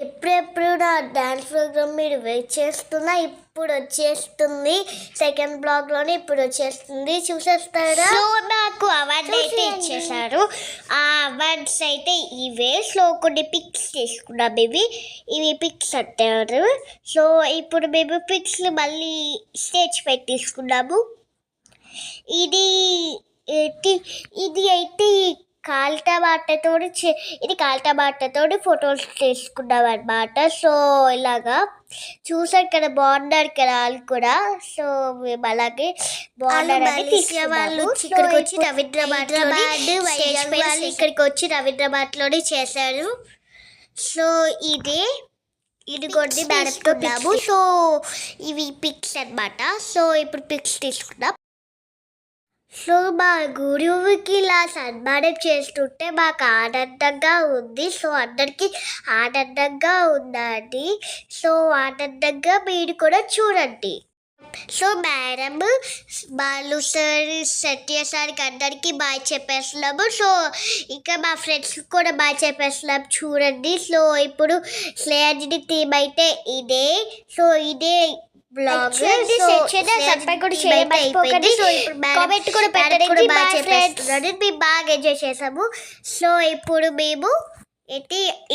ఎప్పుడెప్పుడు నా dance programme మీరు వెయిట్ చేస్తున్నా, ఇప్పుడు వచ్చేస్తుంది. సెకండ్ బ్లాగ్లోనే ఇప్పుడు వచ్చేస్తుంది, చూసేస్తారా? సో నాకు అవార్డు అయితే ఇచ్చేసారు. ఆ అవార్డ్స్ అయితే ఇవే. సో కొన్ని పిక్స్ తీసుకున్నాం. ఇవి పిక్స్ అంటారు. సో ఇప్పుడు మేము పిక్స్ మళ్ళీ స్టేజ్ పై తీసుకున్నాము. ఇది అయితే కాల్టా బాటతోటి ఫొటోస్ తీసుకున్నాం అనమాట. సో ఇలాగా చూసారు కదా, బాగున్నారు కదా వాళ్ళు కూడా. సో మేము అలాగే వాళ్ళు ఇక్కడికి వచ్చి రవీంద్రబాద్లోనే చేశారు. సో ఇది కొన్ని మేడంతో. సో ఇవి పిక్స్ అనమాట. సో ఇప్పుడు పిక్స్ తీసుకున్నాం. సో మా గురువుకి ఇలా సన్మానం చేస్తుంటే మాకు ఆనందంగా ఉంది. సో అందరికీ ఆనందంగా ఉందండి. సో ఆనందంగా మీరు కూడా చూడండి. సో మేడం, బాలు సార్, సత్య సార్కి అందరికీ బాయ్ చెప్పేస్తున్నాము. సో ఇంకా మా ఫ్రెండ్స్కి కూడా బాయ్ చెప్పేస్తున్నాము, చూడండి. సో ఇప్పుడు స్నేహాన్ని థీమ్ అయితే ఇదే. సో ఇదే బ్లాగ్. కామెంట్ కూడా పెట్టండి. బాగా ఎంజాయ్ చేసాము. సో ఇప్పుడు మేము